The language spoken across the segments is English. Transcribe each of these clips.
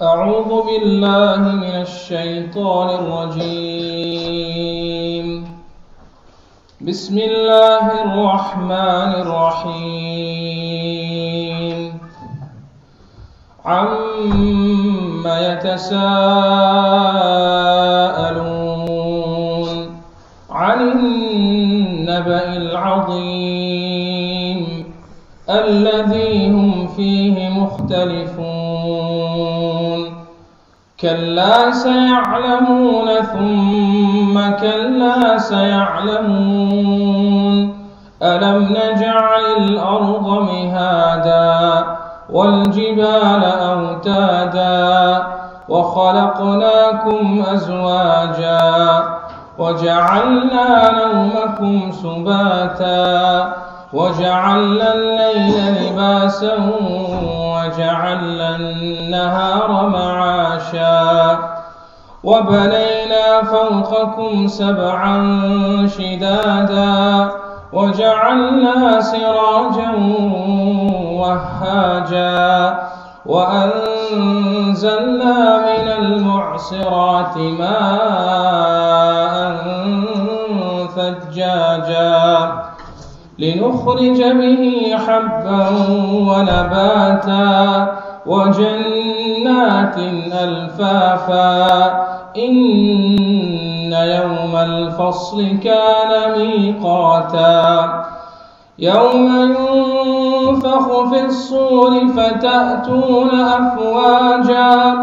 أعوذ بالله من الشيطان الرجيم. بسم الله الرحمن الرحيم. عم يتساءلون عن النبأ العظيم الذي هم فيه مختلفون كلا سيعلمون ثم كلا سيعلمون ألم نجعل الأرض مهادا والجبال أوتادا وخلقناكم أزواجا وجعلنا نومكم سباتا وجعلنا الليل لباسا وجعلنا النهار معاشا وبنينا فوقكم سبعا شدادا وجعلنا سراجا وهاجا وأنزلنا من المعصرات ماء ثجاجا لنخرج به حبا ونباتا وجنات ألفافا إن يوم الفصل كان ميقاتا يوم ينفخ في الصور فتأتون أفواجا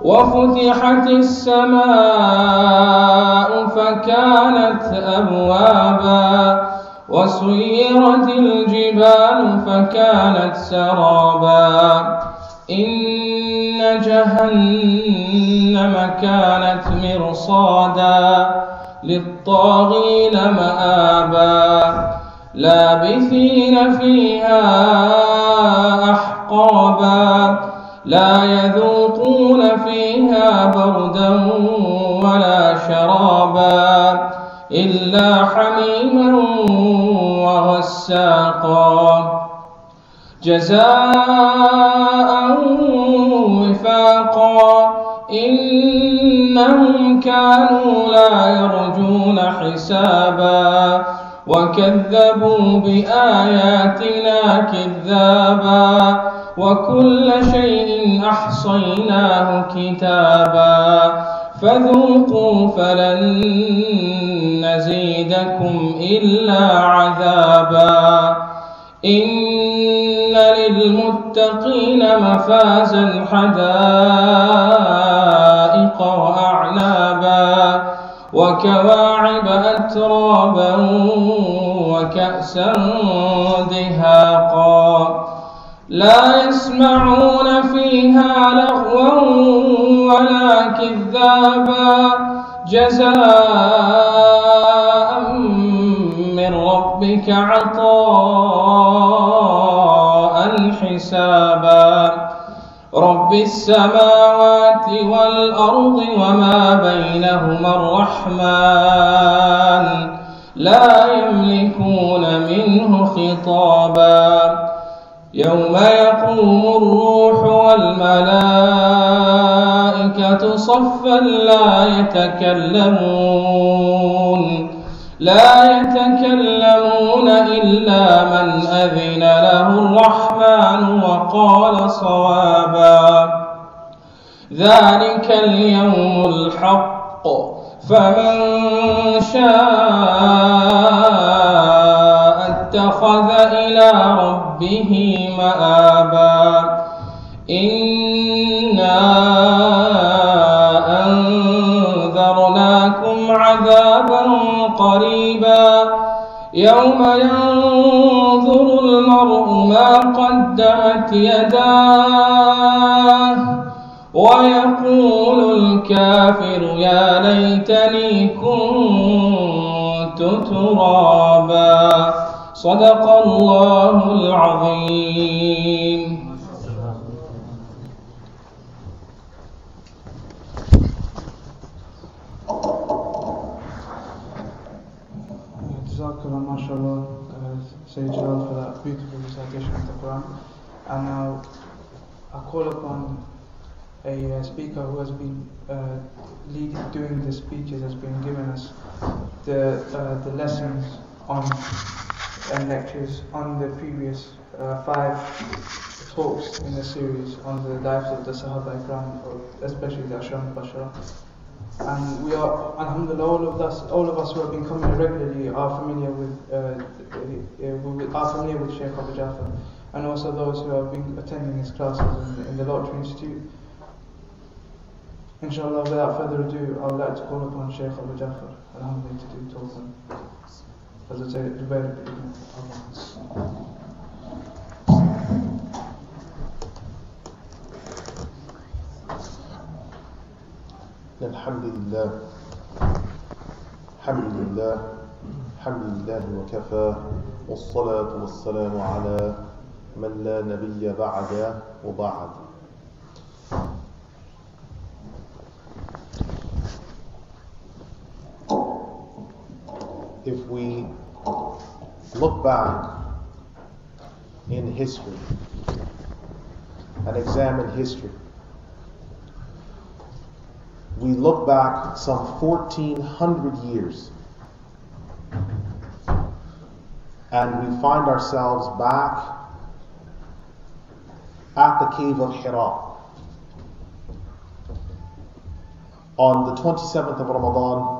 وفتحت السماء فكانت أبوابا وسيرت الجبال فكانت سرابا إن جهنم كانت مرصادا للطاغين مآبا لابثين فيها أحقابا لا يذوقون فيها بردا ولا شرابا إلا حميما وغساقا جزاء وفاقا إنهم كانوا لا يرجون حسابا وكذبوا بآياتنا كذابا وكل شيء أحصيناه كتابا فذوقوا فلن نزيدكم إلا عذابا إن للمتقين مفازا حدائق وأعنابا وكواعب أترابا وكأسا دهاقا لا يسمعون فيها لغوا ولا كذابا جزاء من ربك عطاء حسابا رب السماوات والأرض وما بينهما الرحمن لا يملكون منه خطابا يوم يقوم الروح والملائكة صفا لا يتكلمون إلا من أذن له الرحمن وقال صوابا ذلك اليوم الحق فمن شاء اتخذ إلى ربه مآبا إنا أنذرناكم عذابا قريبا يوم ينظر المرء ما قدمت يداه ويقول الكافر يا ليتني كنت ترابا صدق الله العظيم. Jazakallah, mashallah, Sayyid Jalal, for that beautiful recitation of the Quran. And now I call upon a speaker who has been doing the speeches, has been giving us the lessons on and lectures on the previous 5 talks in the series on the lives of the Sahaba Ikram, especially the Ashram al-Bashara. And we are, alhamdulillah, all of us who have been coming regularly are familiar with Shaykh Abu Jafar, and also those who have been attending his classes in the Lottery Institute. Inshallah, without further ado, I would like to call upon Shaykh Abu Jafar, alhamdulillah, to do talk on Az-Zubair ibn Al-Awwam. الحمد لله الحمد لله وكفى والصلاة والسلام على من لا نبي بعد وبعد. If we look back in history and examine history, we look back some 1400 years and we find ourselves back at the cave of Hira on the 27th of Ramadan,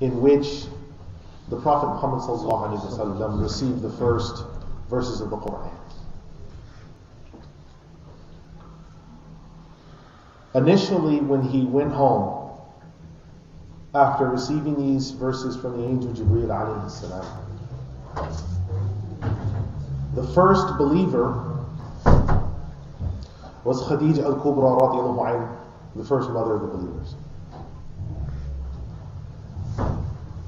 in which the Prophet Muhammad ﷺ received the first verses of the Quran. Initially, when he went home, after receiving these verses from the angel Jibreel alayhi salam, the first believer was Khadija al-Kubra radiallahu anha, the first mother of the believers.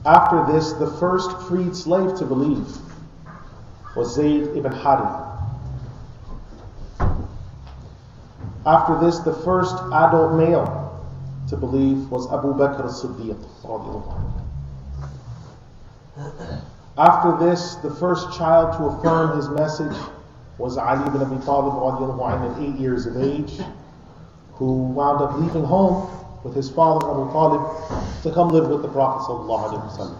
After this, the first freed slave to believe was Zayd ibn Harith. After this, the first adult male to believe was Abu Bakr as-Siddiq. After this, the first child to affirm his message was Ali ibn Abi Talib at 8 years of age, who wound up leaving home with his father Abu Talib to come live with the Prophet ﷺ.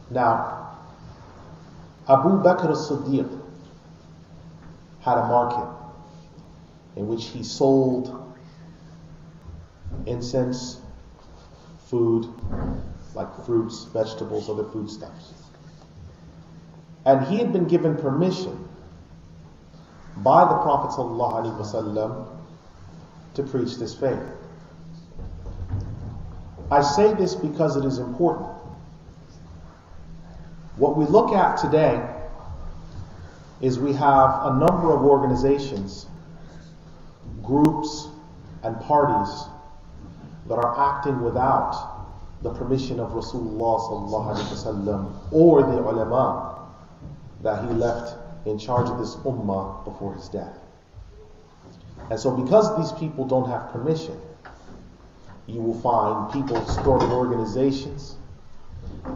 Now, Abu Bakr as-Siddiq had a market in which he sold incense, food, like fruits, vegetables, other foodstuffs. And he had been given permission by the Prophet ﷺ to preach this faith. I say this because it is important. What we look at today is we have a number of organizations, groups, and parties that are acting without the permission of Rasulullah sallallahu alaihi wasallam or the ulama that he left in charge of this ummah before his death. And so because these people don't have permission, you will find people starting organizations,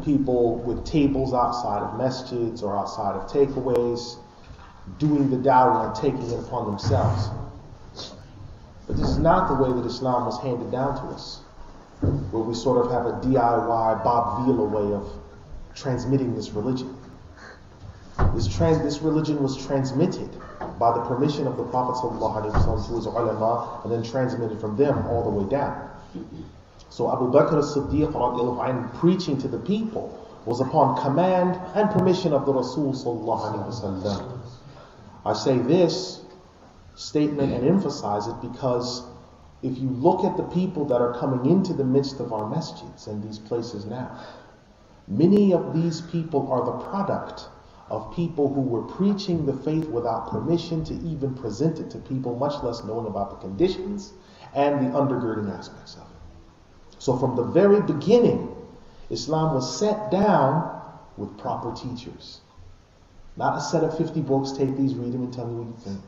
people with tables outside of masjids or outside of takeaways, doing the dawah and taking it upon themselves. But this is not the way that Islam was handed down to us, where we sort of have a DIY, Bob Vila way of transmitting this religion. This religion was transmitted by the permission of the Prophet ﷺ to his ulama, and then transmitted from them all the way down. So Abu Bakr as-Siddiq radiallahu anhu preaching to the people was upon command and permission of the Rasul ﷺ. I say this statement and emphasize it because if you look at the people that are coming into the midst of our masjids and these places now, many of these people are the product of people who were preaching the faith without permission to even present it to people, much less knowing about the conditions and the undergirding aspects of it. So from the very beginning, Islam was set down with proper teachers. Not a set of 50 books, take these, read them, and tell me what you think.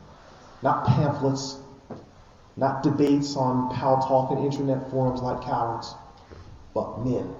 Not pamphlets, not debates on Pal Talk and internet forums like cowards, but men